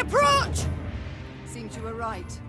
approach! Seems you were right.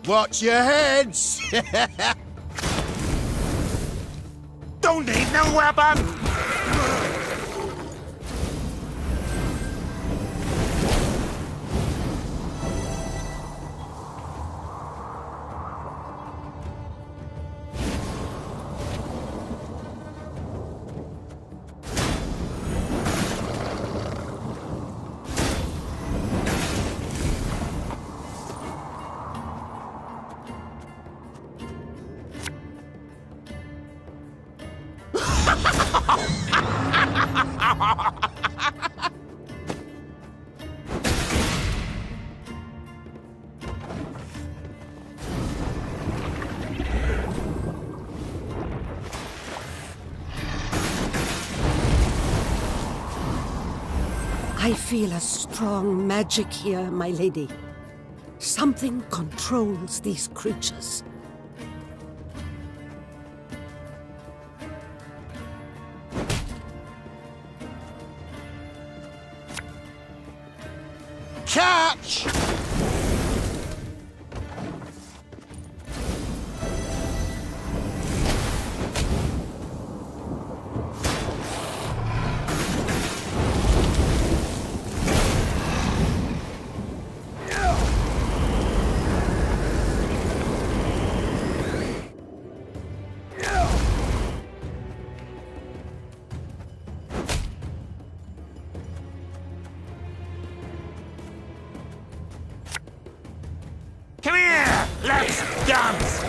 Watch your heads! Don't need no weapon! I feel a strong magic here, my lady. Something controls these creatures. Catch! Come here! Let's dance!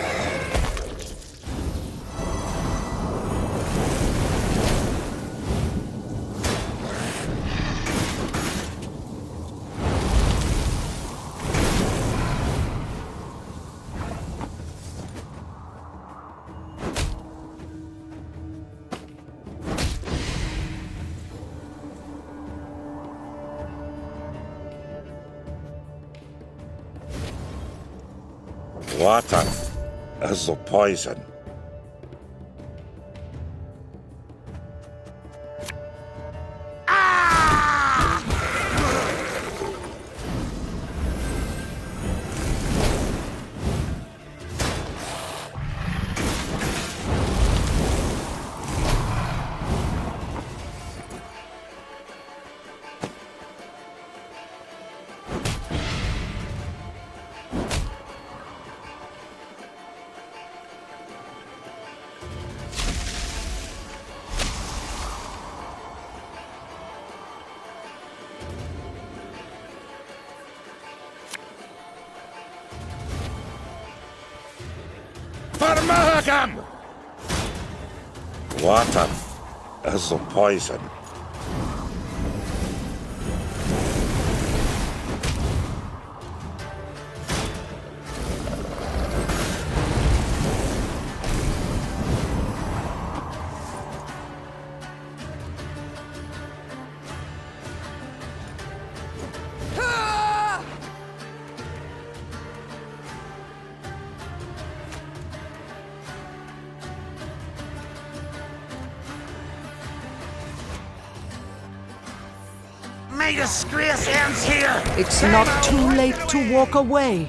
Water is the poison. Water is the poison. My disgrace ends here! It's not too late to walk away.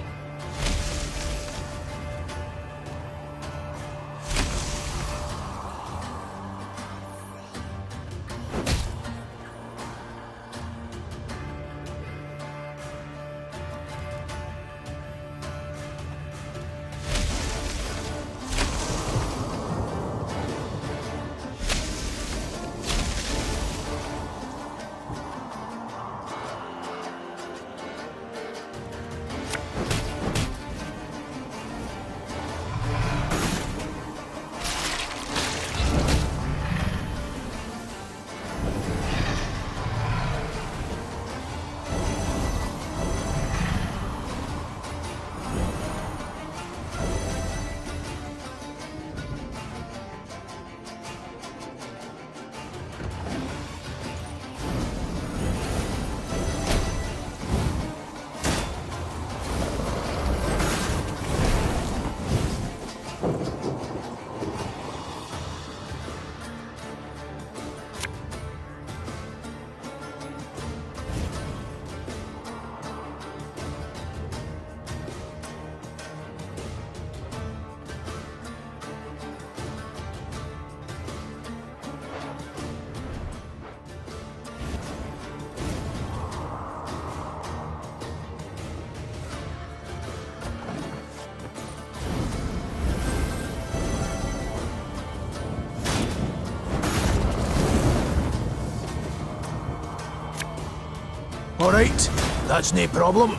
Alright, that's no problem.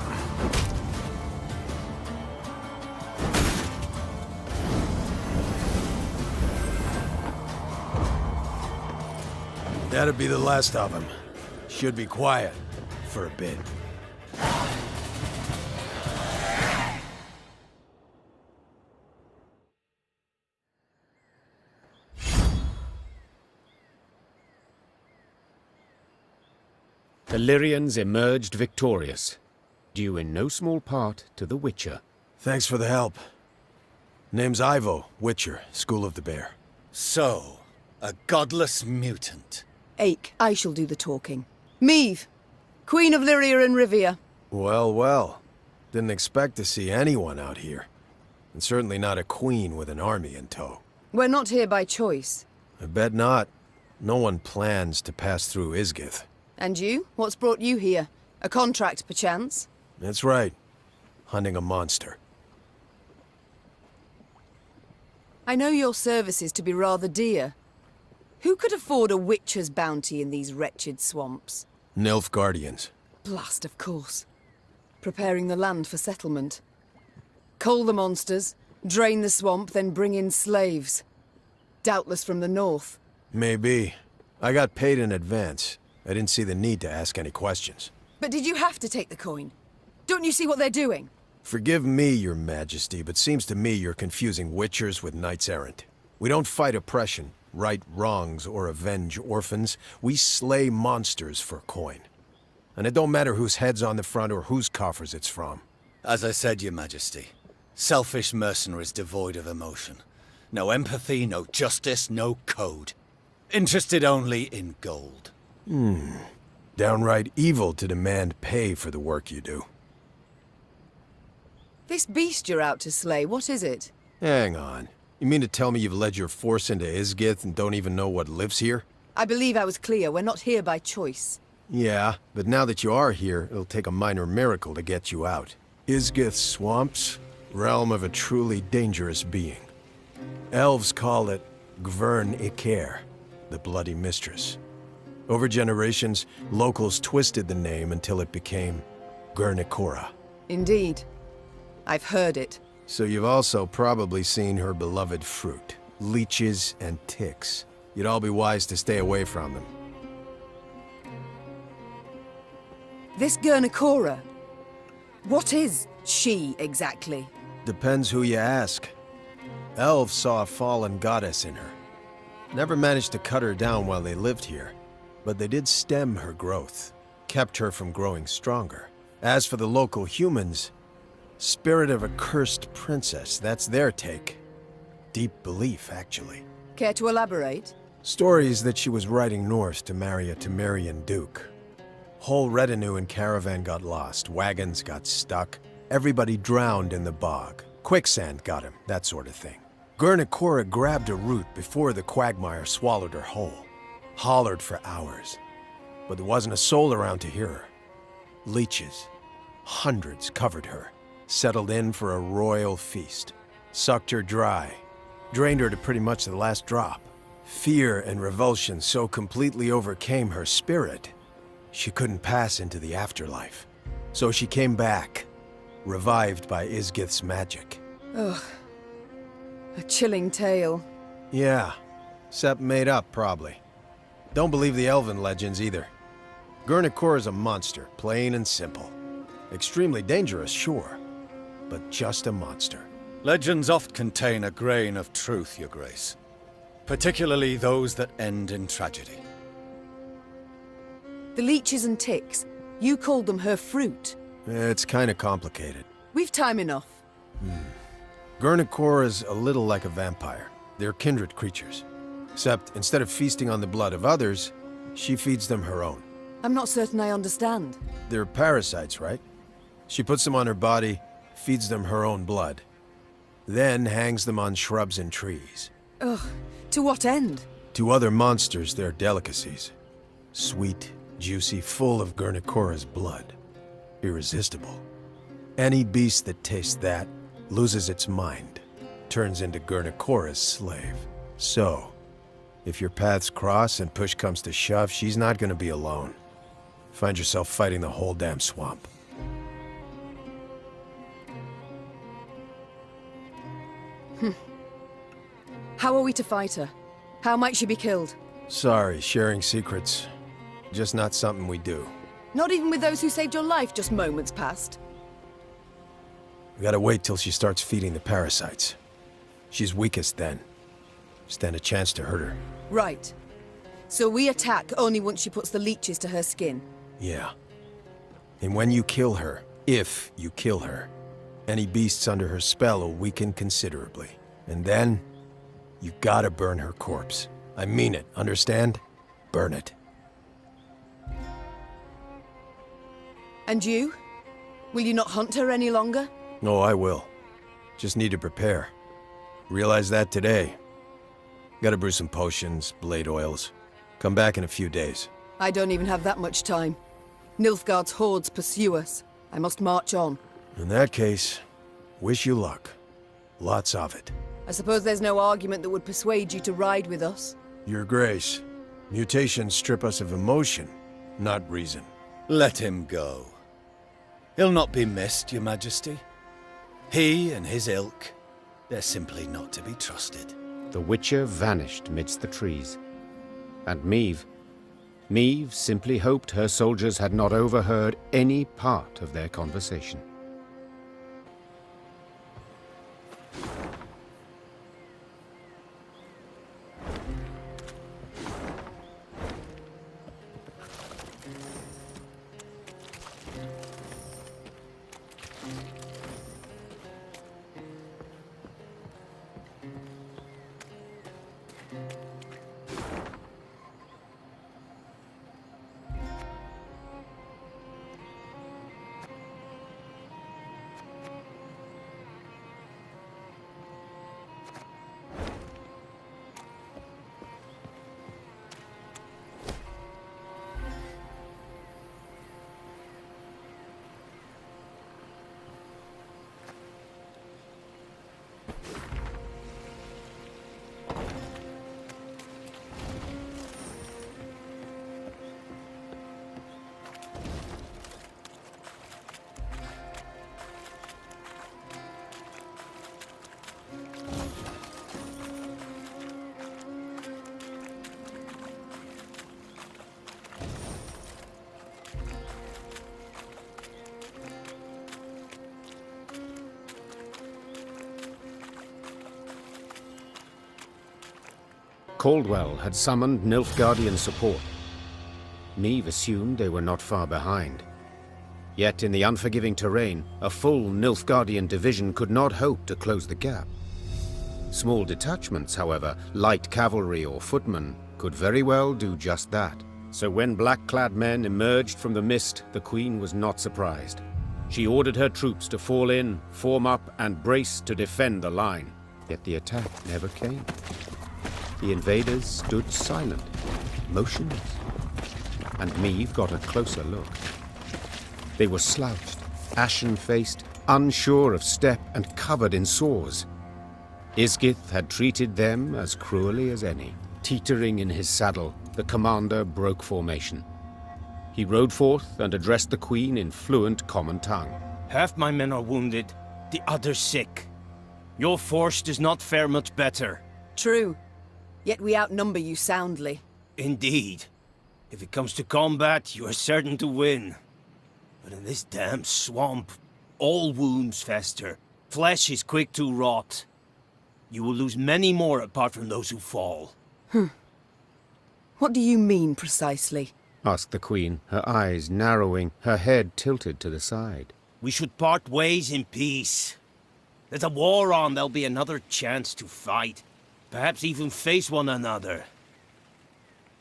That'd be the last of them. Should be quiet for a bit. The Lyrians emerged victorious, due in no small part to the Witcher. Thanks for the help. Name's Ivo, Witcher, School of the Bear. So, a godless mutant. Ache, I shall do the talking. Meve, Queen of Lyria and Rivia. Well, well. Didn't expect to see anyone out here. And certainly not a queen with an army in tow. We're not here by choice. I bet not. No one plans to pass through Isgith. And you? What's brought you here? A contract, perchance? That's right. Hunting a monster. I know your services to be rather dear. Who could afford a witcher's bounty in these wretched swamps? Nilfgaardians. Blast, of course. Preparing the land for settlement. Cull the monsters, drain the swamp, then bring in slaves. Doubtless from the north. Maybe. I got paid in advance. I didn't see the need to ask any questions. But did you have to take the coin? Don't you see what they're doing? Forgive me, your majesty, but seems to me you're confusing witchers with knights errant. We don't fight oppression, right wrongs, or avenge orphans. We slay monsters for coin. And it don't matter whose head's on the front or whose coffers it's from. As I said, your majesty, selfish mercenaries devoid of emotion. No empathy, no justice, no code. Interested only in gold. Downright evil to demand pay for the work you do. This beast you're out to slay, what is it? Hang on. You mean to tell me you've led your force into Isgith and don't even know what lives here? I believe I was clear. We're not here by choice. Yeah, but now that you are here, it'll take a minor miracle to get you out. Isgith swamps, realm of a truly dangerous being. Elves call it Thronebreaker, the Bloody Mistress. Over generations, locals twisted the name until it became Guernicora. Indeed. I've heard it. So you've also probably seen her beloved fruit, leeches and ticks. You'd all be wise to stay away from them. This Guernicora, what is she exactly? Depends who you ask. Elves saw a fallen goddess in her. Never managed to cut her down while they lived here, but they did stem her growth, kept her from growing stronger. As for the local humans, spirit of a cursed princess, that's their take. Deep belief, actually. Care to elaborate? Stories that she was riding north to marry a Temerian duke. Whole retinue and caravan got lost, wagons got stuck, everybody drowned in the bog. Quicksand got him, that sort of thing. Guernicora grabbed a root before the quagmire swallowed her whole. Hollered for hours, but there wasn't a soul around to hear her. Leeches, hundreds covered her, settled in for a royal feast, sucked her dry, drained her to pretty much the last drop. Fear and revulsion so completely overcame her spirit, she couldn't pass into the afterlife. So she came back, revived by Isgith's magic. Ugh. A chilling tale. Yeah, except made up, probably. Don't believe the elven legends either. Guernicora's a monster, plain and simple. Extremely dangerous, sure, but just a monster. Legends oft contain a grain of truth, your grace. Particularly those that end in tragedy. The leeches and ticks, you called them her fruit. It's kinda complicated. We've time enough. Guernicora's a little like a vampire. They're kindred creatures. Except, instead of feasting on the blood of others, she feeds them her own. I'm not certain I understand. They're parasites, right? She puts them on her body, feeds them her own blood. Then hangs them on shrubs and trees. Ugh. To what end? To other monsters, they're delicacies. Sweet, juicy, full of Guernicora's blood. Irresistible. Any beast that tastes that loses its mind, turns into Guernicora's slave. So, if your paths cross and push comes to shove, she's not gonna be alone. Find yourself fighting the whole damn swamp. How are we to fight her? How might she be killed? Sorry, sharing secrets. Just not something we do. Not even with those who saved your life just moments past. We gotta wait till she starts feeding the parasites. She's weakest then. Stand a chance to hurt her. Right. So we attack only once she puts the leeches to her skin. Yeah. And when you kill her, if you kill her, any beasts under her spell will weaken considerably. And then, you gotta burn her corpse. I mean it, understand? Burn it. And you? Will you not hunt her any longer? No, I will. Just need to prepare. Realized that today. Gotta brew some potions, blade oils. Come back in a few days. I don't even have that much time. Nilfgaard's hordes pursue us. I must march on. In that case, wish you luck. Lots of it. I suppose there's no argument that would persuade you to ride with us. Your Grace, mutations strip us of emotion, not reason. Let him go. He'll not be missed, Your Majesty. He and his ilk, they're simply not to be trusted. The Witcher vanished midst the trees. And Meve simply hoped her soldiers had not overheard any part of their conversation. Caldwell had summoned Nilfgaardian support. Meve assumed they were not far behind. Yet in the unforgiving terrain, a full Nilfgaardian division could not hope to close the gap. Small detachments, however, light cavalry or footmen, could very well do just that. So when black-clad men emerged from the mist, the Queen was not surprised. She ordered her troops to fall in, form up, and brace to defend the line. Yet the attack never came. The invaders stood silent, motionless, and Meve got a closer look. They were slouched, ashen-faced, unsure of step, and covered in sores. Isgith had treated them as cruelly as any. Teetering in his saddle, the commander broke formation. He rode forth and addressed the Queen in fluent common tongue. Half my men are wounded, the others sick. Your force does not fare much better. True. Yet we outnumber you soundly. Indeed. If it comes to combat, you are certain to win. But in this damn swamp, all wounds fester. Flesh is quick to rot. You will lose many more apart from those who fall. What do you mean, precisely? Asked the Queen, her eyes narrowing, her head tilted to the side. We should part ways in peace. There's a war on, there'll be another chance to fight. Perhaps even face one another.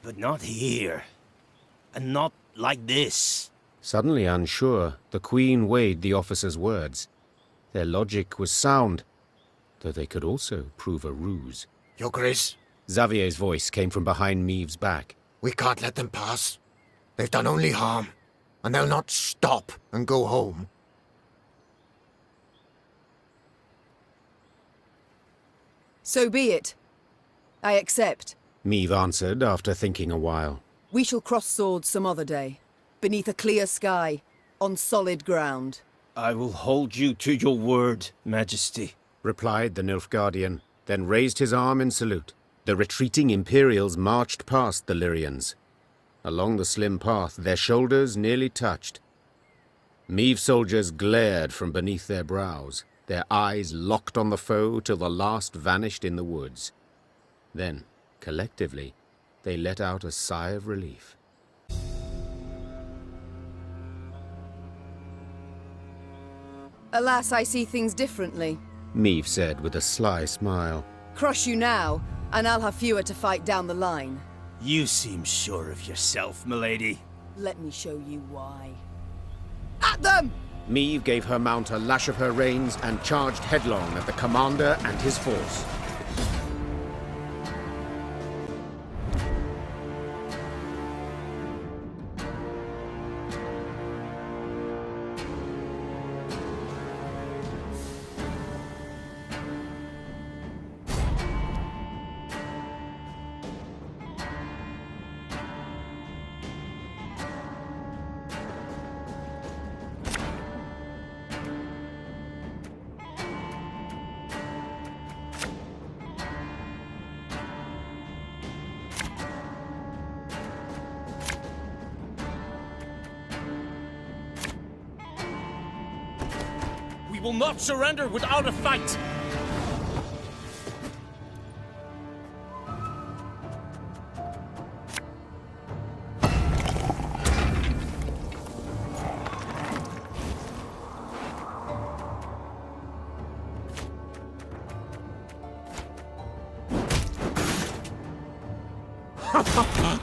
But not here. And not like this. Suddenly unsure, the Queen weighed the officer's words. Their logic was sound, though they could also prove a ruse. Your Grace, Xavier's voice came from behind Meve's back. we can't let them pass. They've done only harm, and they'll not stop and go home. So be it. I accept. Meve answered after thinking a while. We shall cross swords some other day. beneath a clear sky, on solid ground. I will hold you to your word, Majesty, replied the Nilfgaardian, then raised his arm in salute. The retreating Imperials marched past the Lyrians. Along the slim path, their shoulders nearly touched. Meve soldiers glared from beneath their brows, their eyes locked on the foe till the last vanished in the woods. Then, collectively, they let out a sigh of relief. Alas, I see things differently. Meve said with a sly smile. Crush you now, and I'll have fewer to fight down the line. You seem sure of yourself, milady. Let me show you why. At them! Meve gave her mount a lash of her reins and charged headlong at the commander and his force. We will not surrender without a fight!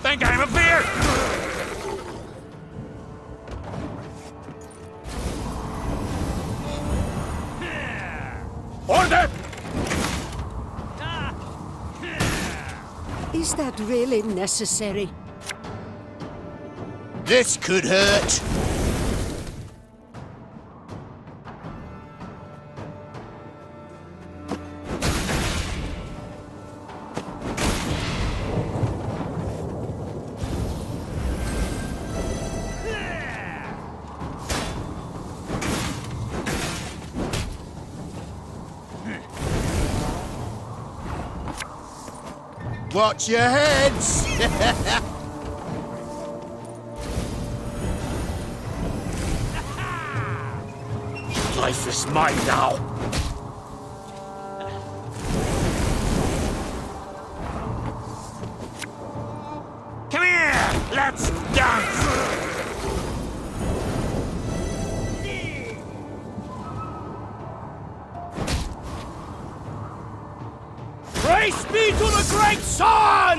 Think I'm a beer? Order! Is that really necessary? This could hurt. Watch your heads! Life is mine now. Come here! Let's dance! Praise be to the great sun!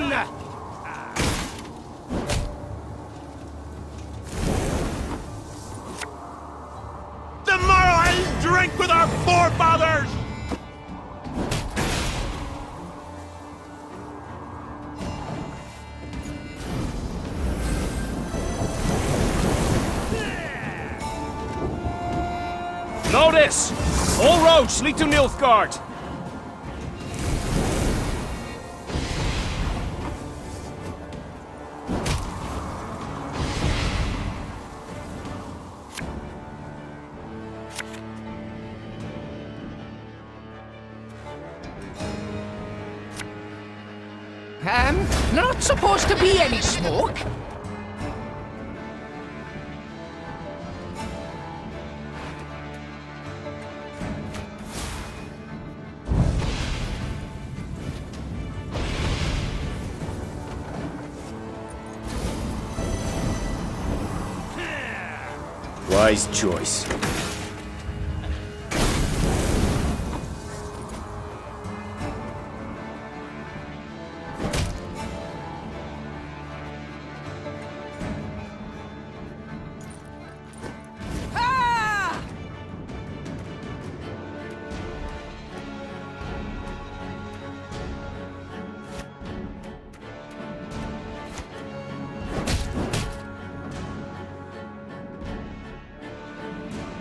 Tomorrow I'll drink with our forefathers! Notice! All roads lead to Nilfgaard. Not supposed to be any smoke. Wise choice.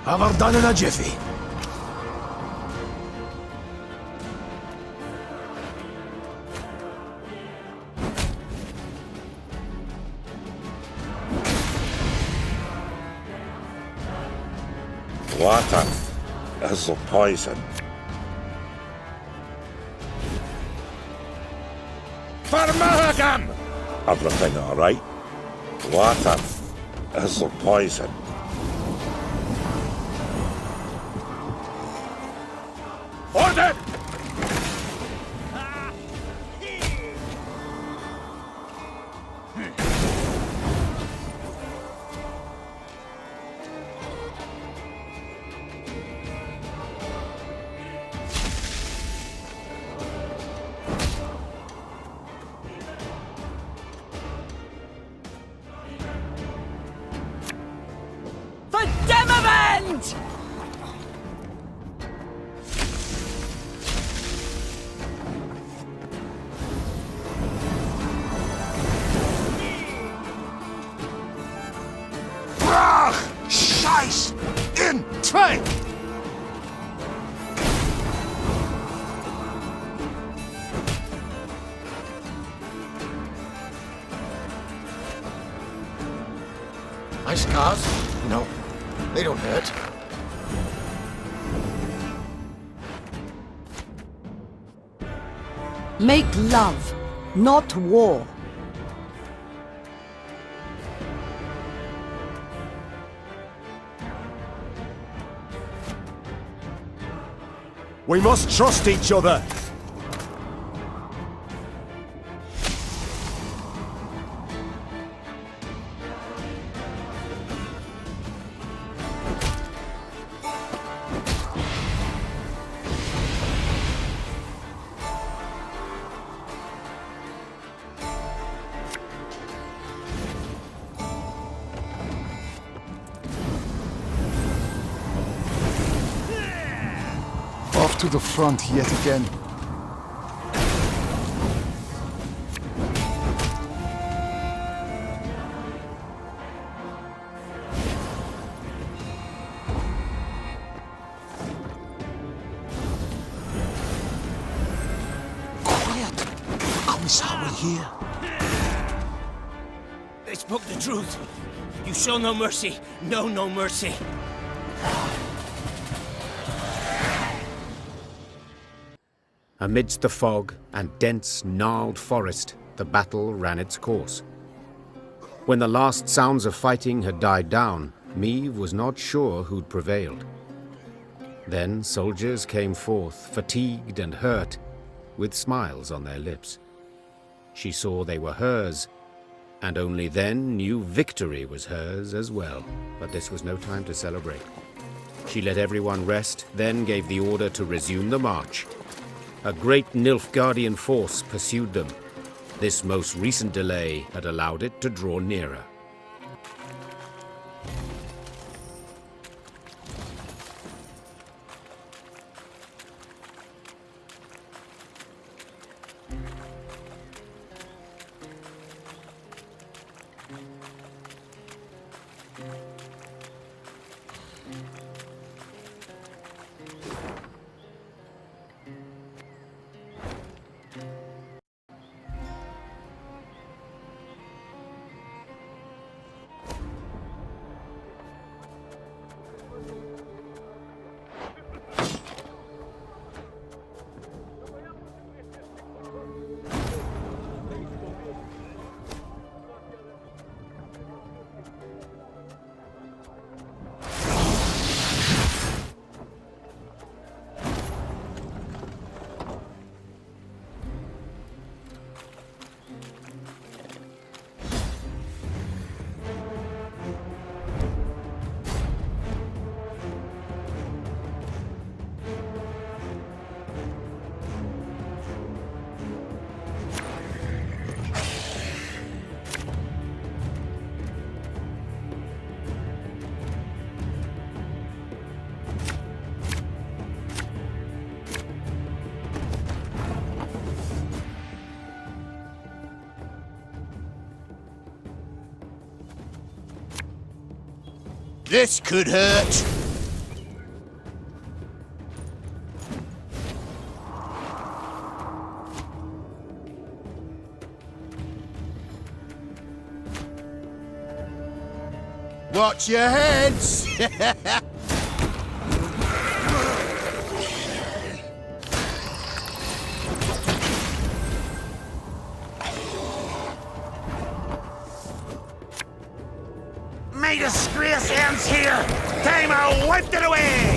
Have her done in a jiffy. Water is the poison. For Mahagam! Everything all right? Water is the poison. Order! For Demavend! Brach! Scheiß! In train! My scars? No, they don't hurt. Make love, not war. We must trust each other! Off to the front yet again. Quiet! Commissar will hear. They spoke the truth. You show no mercy. No mercy. Amidst the fog and dense, gnarled forest, the battle ran its course. When the last sounds of fighting had died down, Meve was not sure who'd prevailed. Then soldiers came forth, fatigued and hurt, with smiles on their lips. She saw they were hers, and only then knew victory was hers as well. But this was no time to celebrate. She let everyone rest, then gave the order to resume the march. A great Nilfgaardian force pursued them. This most recent delay had allowed it to draw nearer. This could hurt. Watch your heads! time I wiped it away!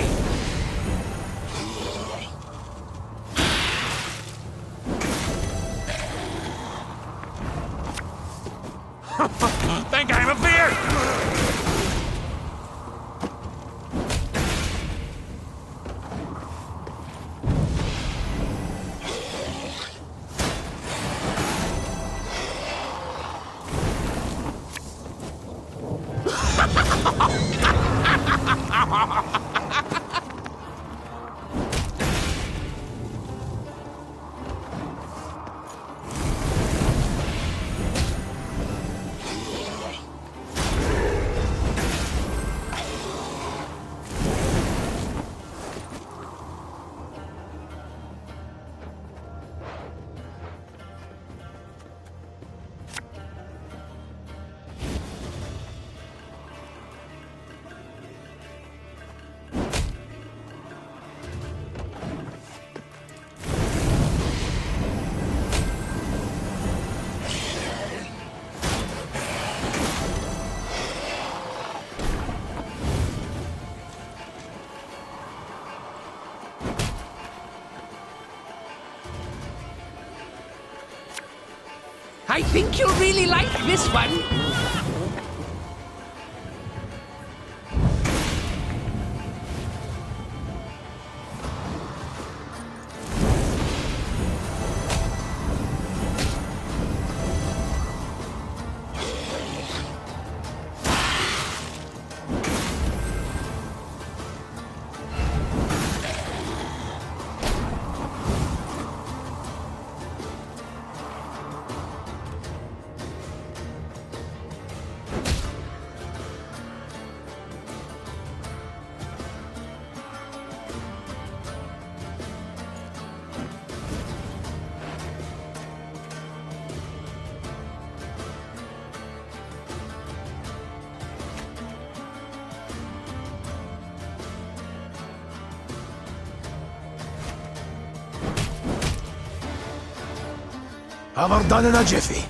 Think I'm a beer? I think you'll really like this one. Have her done in a jiffy.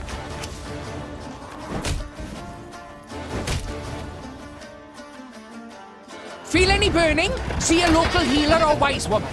Feel any burning? See a local healer or wise woman.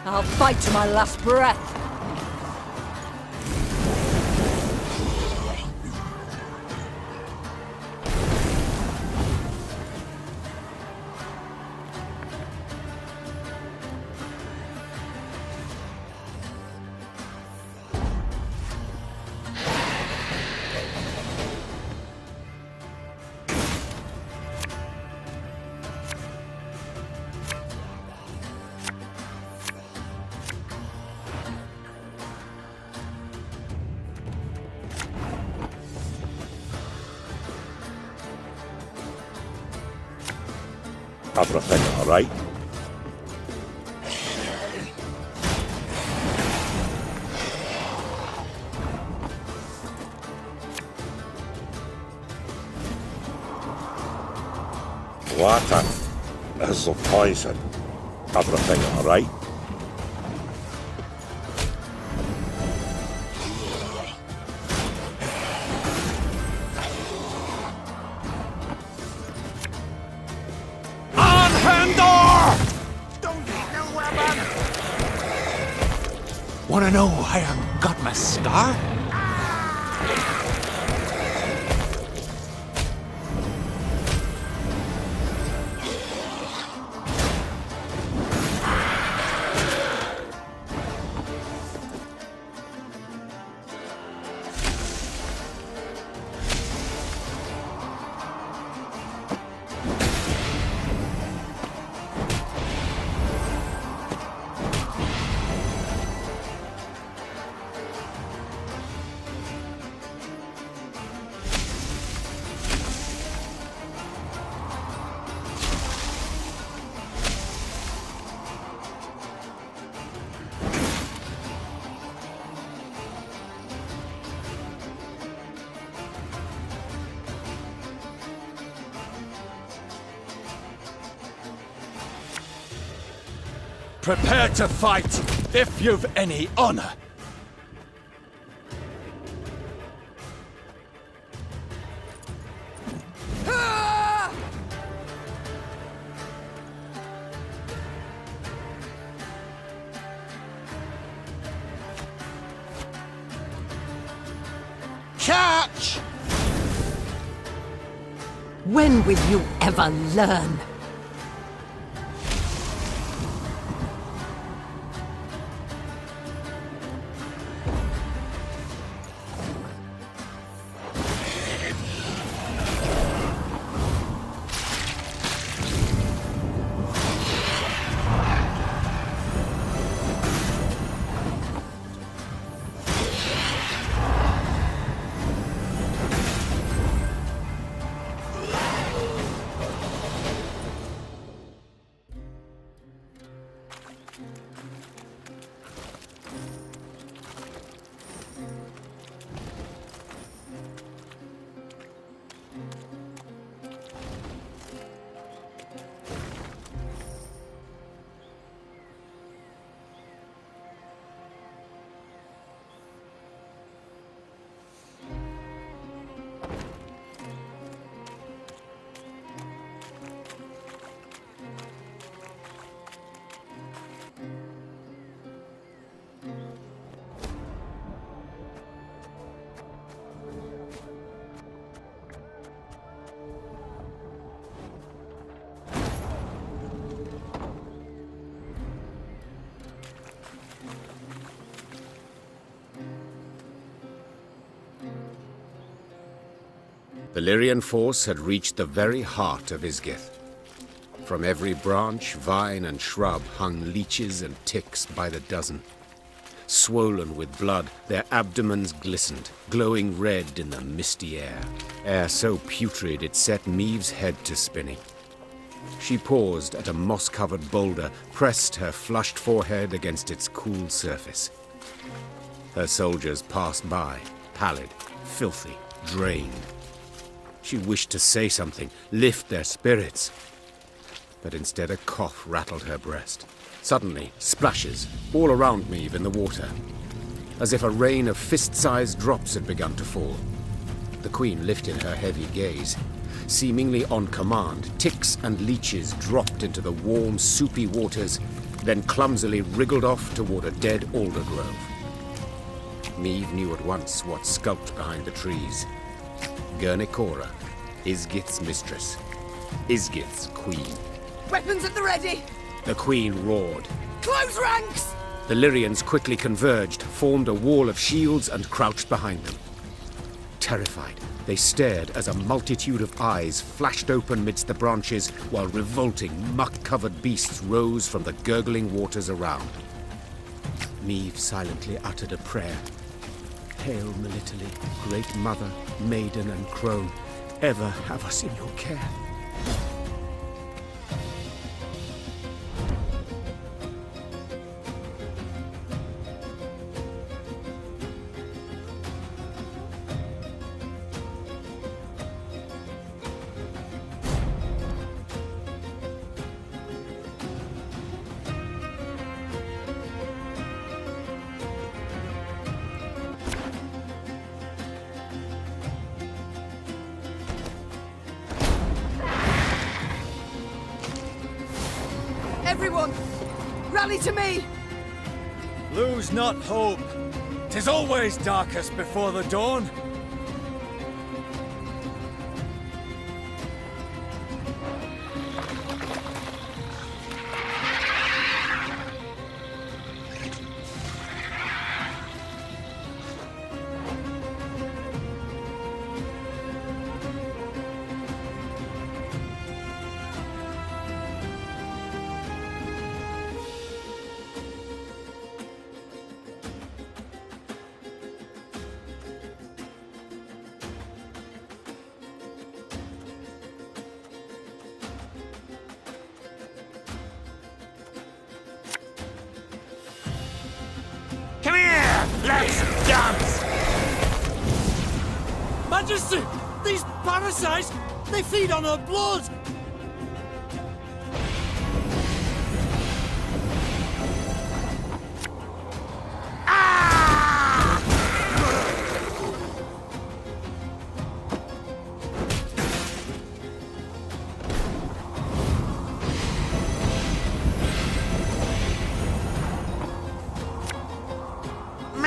I'll fight to my last breath. Everything all right? Water is the poison. Everything all right? Wanna know how I got my scar? Prepare to fight, if you've any honor. Catch! When will you ever learn? The Lyrian force had reached the very heart of Isgith. From every branch, vine, and shrub hung leeches and ticks by the dozen. Swollen with blood, their abdomens glistened, glowing red in the misty air. Air so putrid it set Maeve's head to spinning. She paused at a moss-covered boulder, pressed her flushed forehead against its cool surface. Her soldiers passed by, pallid, filthy, drained. She wished to say something, lift their spirits. But instead a cough rattled her breast. Suddenly, splashes all around Maeve in the water, as if a rain of fist-sized drops had begun to fall. The Queen lifted her heavy gaze. Seemingly on command, ticks and leeches dropped into the warm, soupy waters, then clumsily wriggled off toward a dead alder grove. Maeve knew at once what skulked behind the trees. Gurnikora, Isgith's mistress, Isgith's queen. Weapons at the ready! The queen roared. Close ranks! The Lyrians quickly converged, formed a wall of shields, and crouched behind them. Terrified, they stared as a multitude of eyes flashed open midst the branches, while revolting, muck-covered beasts rose from the gurgling waters around. Maeve silently uttered a prayer. Hail Melitele, great mother, maiden and crone, ever have us in your care. Everyone, rally to me! Lose not hope. 'Tis always darkest before the dawn. Come here! Let's dance! Majesty! These parasites! They feed on her blood!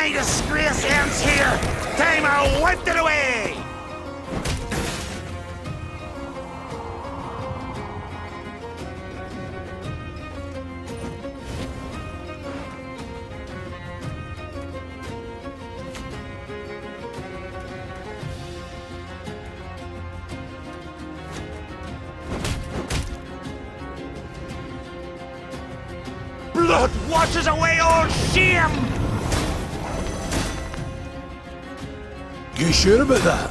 my disgrace ends here! Time I wiped it away! Blood washes away all shame! You sure about that?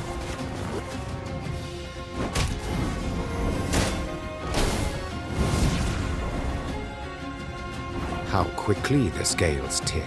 How quickly the scales tip.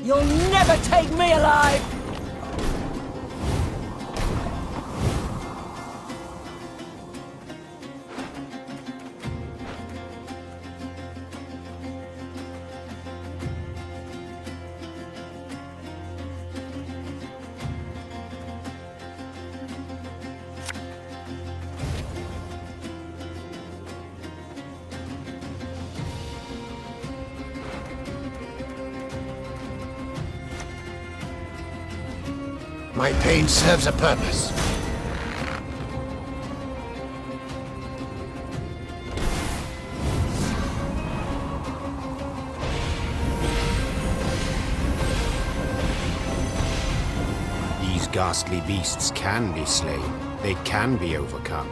You'll never take me alive! My pain serves a purpose. These ghastly beasts can be slain. They can be overcome.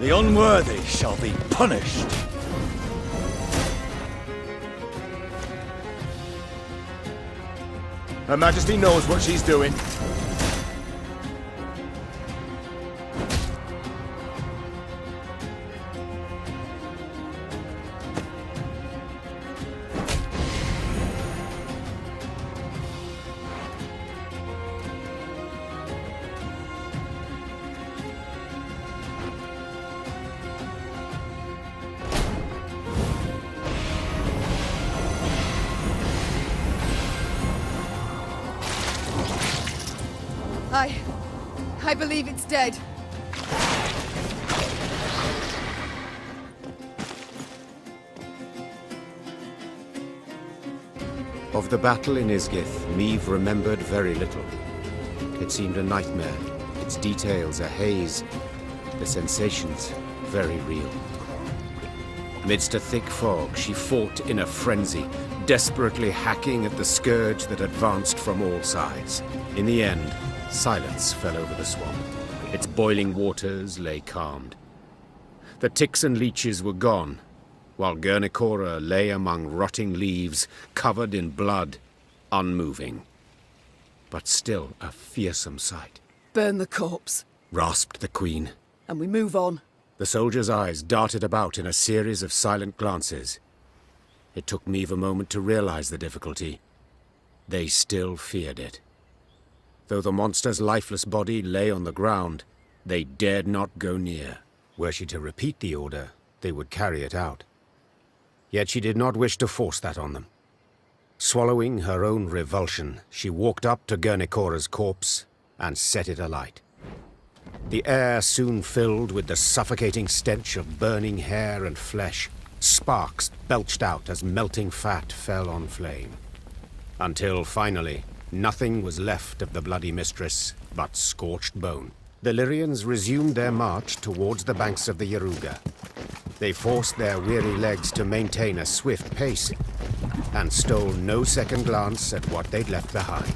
The unworthy shall be punished. Her Majesty knows what she's doing. I believe it's dead. Of the battle in Isgith, Meve remembered very little. It seemed a nightmare, its details a haze, the sensations very real. Amidst a thick fog, she fought in a frenzy, desperately hacking at the scourge that advanced from all sides. In the end, silence fell over the swamp. Its boiling waters lay calmed. The ticks and leeches were gone, while Guernicora lay among rotting leaves, covered in blood, unmoving. But still a fearsome sight. Burn the corpse. Rasped the Queen. And we move on. The soldier's eyes darted about in a series of silent glances. It took Meve a moment to realize the difficulty. They still feared it. Though the monster's lifeless body lay on the ground, they dared not go near. Were she to repeat the order, they would carry it out. Yet she did not wish to force that on them. Swallowing her own revulsion, she walked up to Guernicora's corpse and set it alight. The air soon filled with the suffocating stench of burning hair and flesh. Sparks belched out as melting fat fell on flame. Until finally, nothing was left of the bloody mistress but scorched bone. The Lyrians resumed their march towards the banks of the Yaruga. They forced their weary legs to maintain a swift pace, and stole no second glance at what they'd left behind.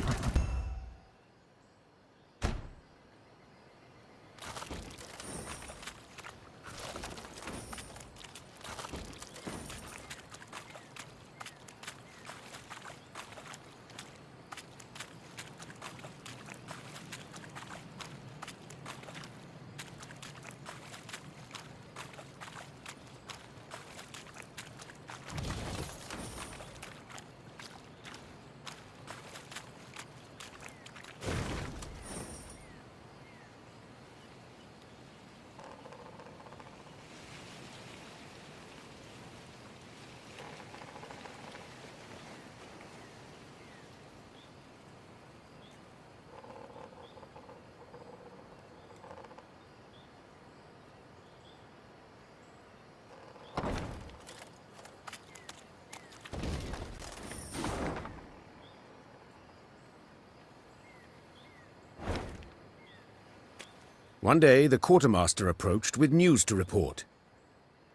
One day, the quartermaster approached with news to report.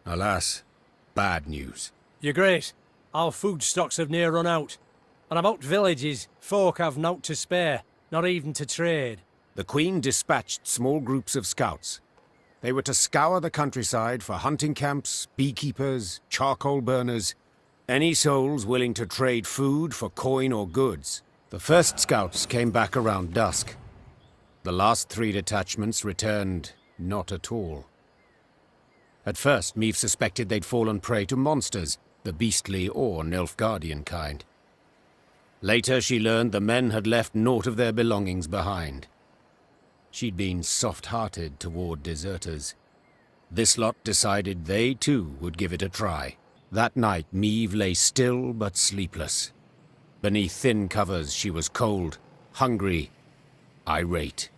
Alas, bad news. Your Grace, our food stocks have near run out. And about villages, folk have naught to spare, not even to trade. The Queen dispatched small groups of scouts. They were to scour the countryside for hunting camps, beekeepers, charcoal burners, any souls willing to trade food for coin or goods. The first scouts came back around dusk. The last 3 detachments returned not at all. At first, Meave suspected they'd fallen prey to monsters, the beastly or Nilfgaardian kind. Later, she learned the men had left naught of their belongings behind. She'd been soft-hearted toward deserters. This lot decided they, too, would give it a try. That night, Meave lay still but sleepless. Beneath thin covers, she was cold, hungry, irate.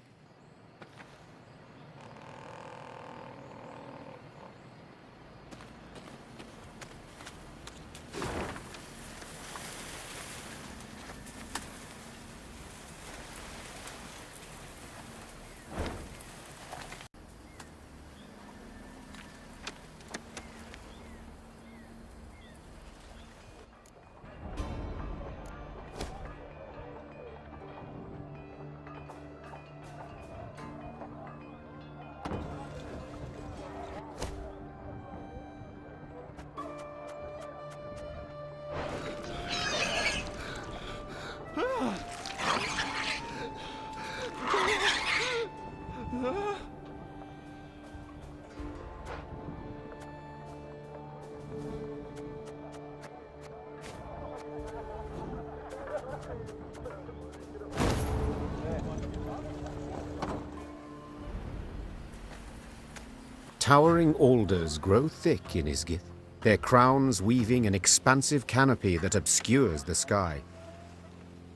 Towering alders grow thick in Isgith, their crowns weaving an expansive canopy that obscures the sky.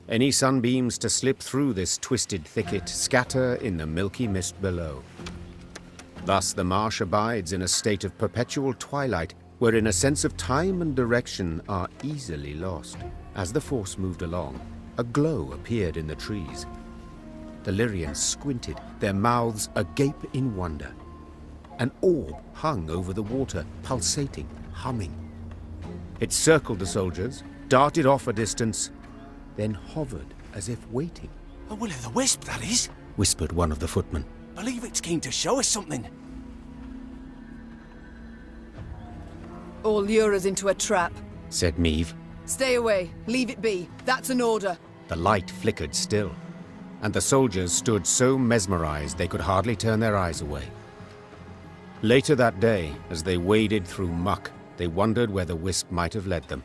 Any sunbeams to slip through this twisted thicket scatter in the milky mist below. Thus the marsh abides in a state of perpetual twilight, wherein a sense of time and direction are easily lost. As the force moved along, a glow appeared in the trees. The Lyrians squinted, their mouths agape in wonder. An orb hung over the water, pulsating, humming. It circled the soldiers, darted off a distance, then hovered as if waiting. A will-o'-the-wisp, that is, whispered one of the footmen. Believe it's keen to show us something. All lure us into a trap, said Meave. Stay away, leave it be. That's an order. The light flickered still, and the soldiers stood so mesmerized they could hardly turn their eyes away. Later that day, as they waded through muck, they wondered where the wisp might have led them.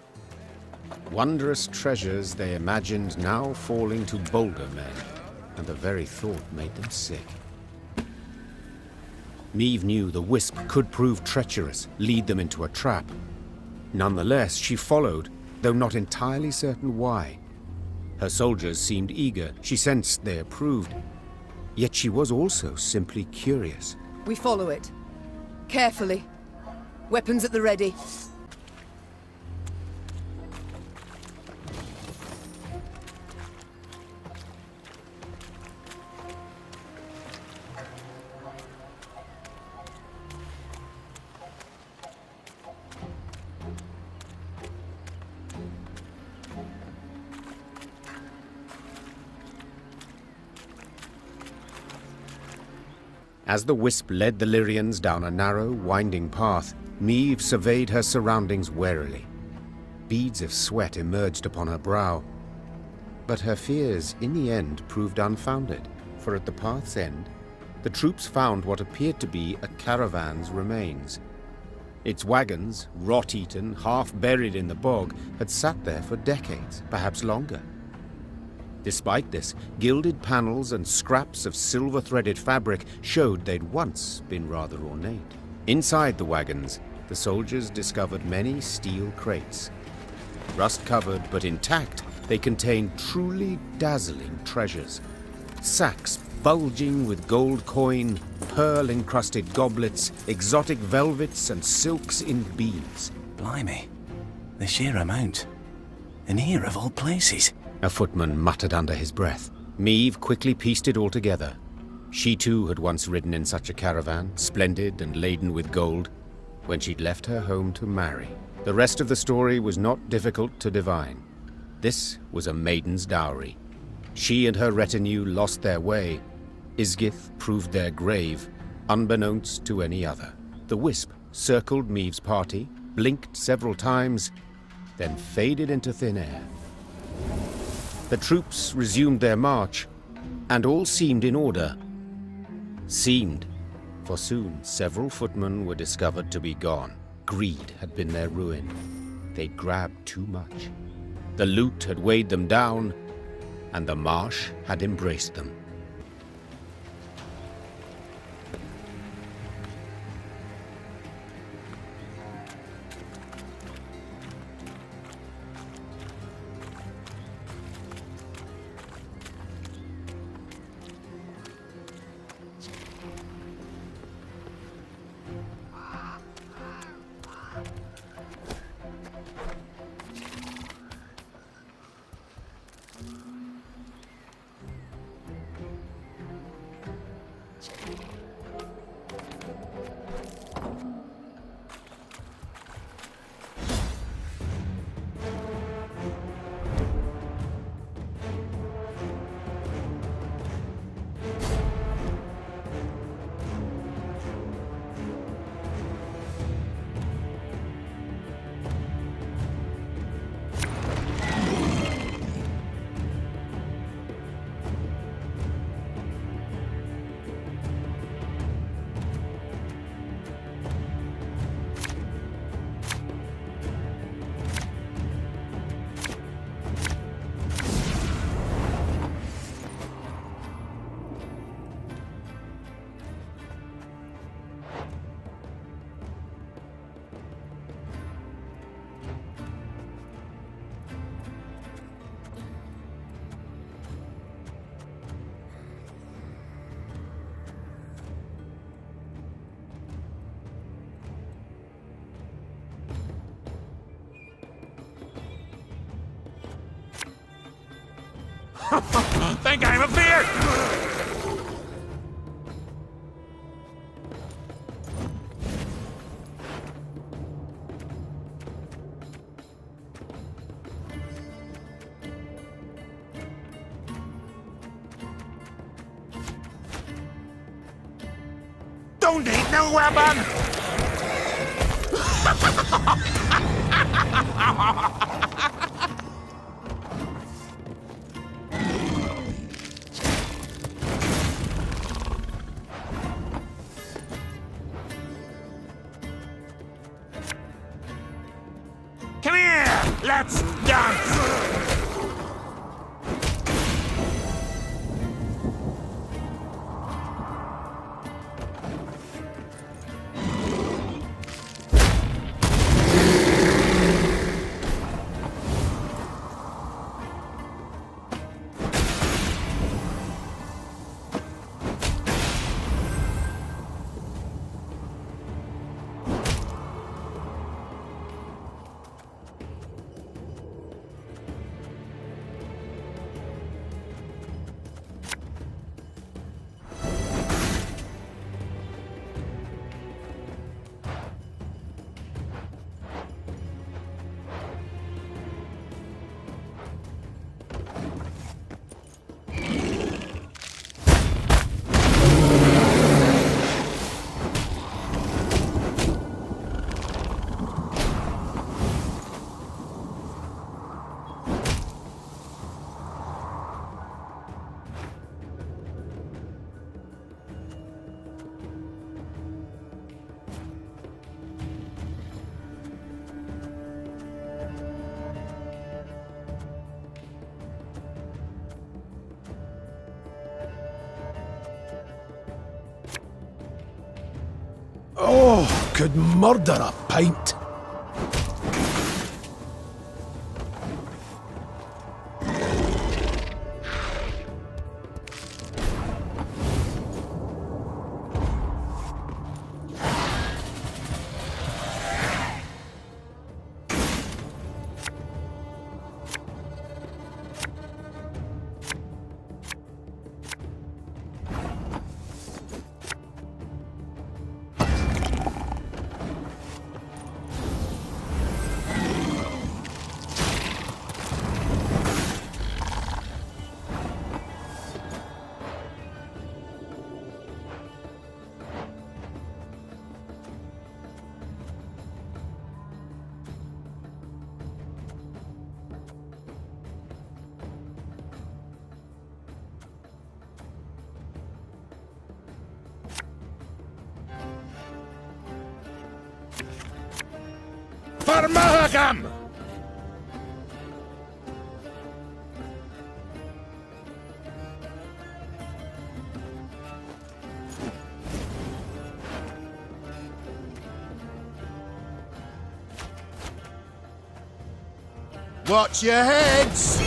Wondrous treasures they imagined now falling to bolder men, and the very thought made them sick. Meave knew the wisp could prove treacherous, lead them into a trap. Nonetheless, she followed, though not entirely certain why. Her soldiers seemed eager, she sensed they approved, Yet she was also simply curious. We follow it. Carefully. Weapons at the ready. As the wisp led the Lyrians down a narrow, winding path, Meve surveyed her surroundings warily. Beads of sweat emerged upon her brow. But her fears, in the end, proved unfounded, for at the path's end, the troops found what appeared to be a caravan's remains. Its wagons, rot-eaten, half-buried in the bog, had sat there for decades, perhaps longer. Despite this, gilded panels and scraps of silver-threaded fabric showed they'd once been rather ornate. Inside the wagons, the soldiers discovered many steel crates. Rust-covered but intact, they contained truly dazzling treasures. Sacks bulging with gold coin, pearl-encrusted goblets, exotic velvets and silks in beads. Blimey, the sheer amount. And here of all places. A footman muttered under his breath. Meve quickly pieced it all together. She too had once ridden in such a caravan, splendid and laden with gold, when she'd left her home to marry. The rest of the story was not difficult to divine. This was a maiden's dowry. She and her retinue lost their way. Isgith proved their grave, unbeknownst to any other. The wisp circled Meve's party, blinked several times, then faded into thin air. The troops resumed their march, and all seemed in order. Seemed, for soon several footmen were discovered to be gone. Greed had been their ruin. They'd grabbed too much. The loot had weighed them down, and the marsh had embraced them. Think I'm a beer? Don't need no weapon! Come here! Let's dance! Oh, could murder a pint. For Mahagam! Watch your heads!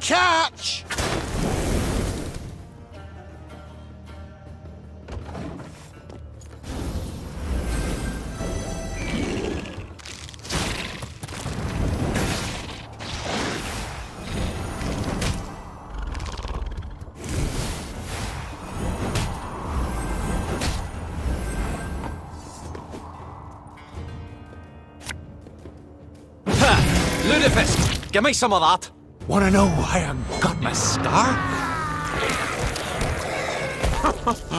Catch! Ludicrous! Give me some of that! Wanna know why I got my scar?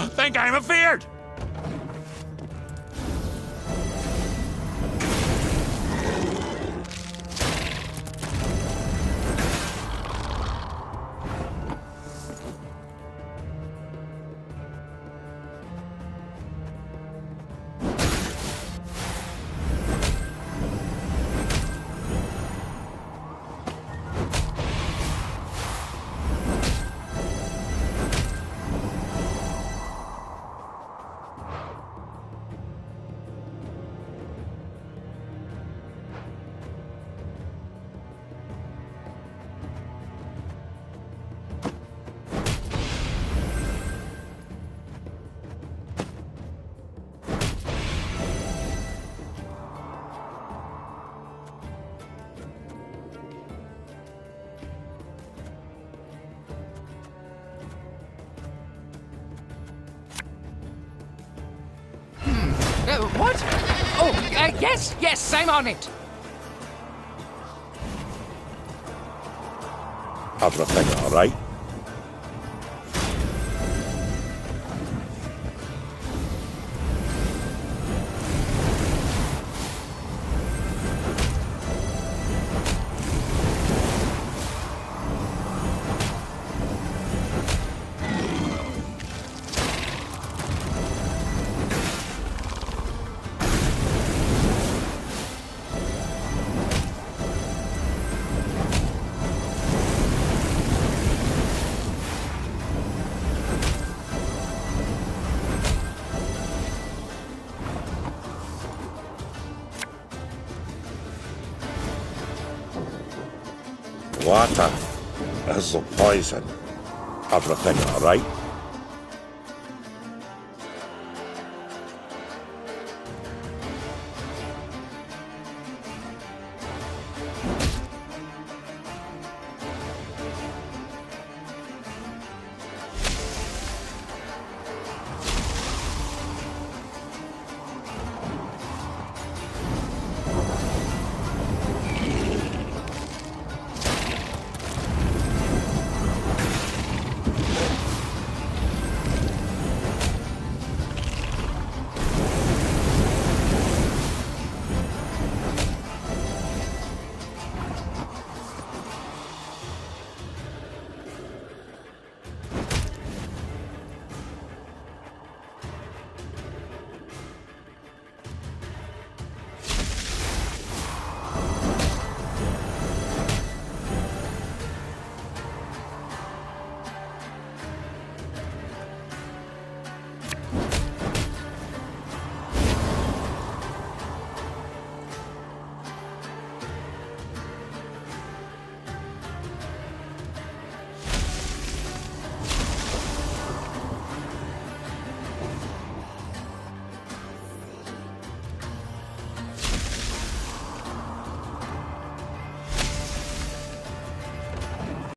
Think I'm afeard? What? Oh, yes, I'm on it. Everything all right? Water is the poison. Everything all right?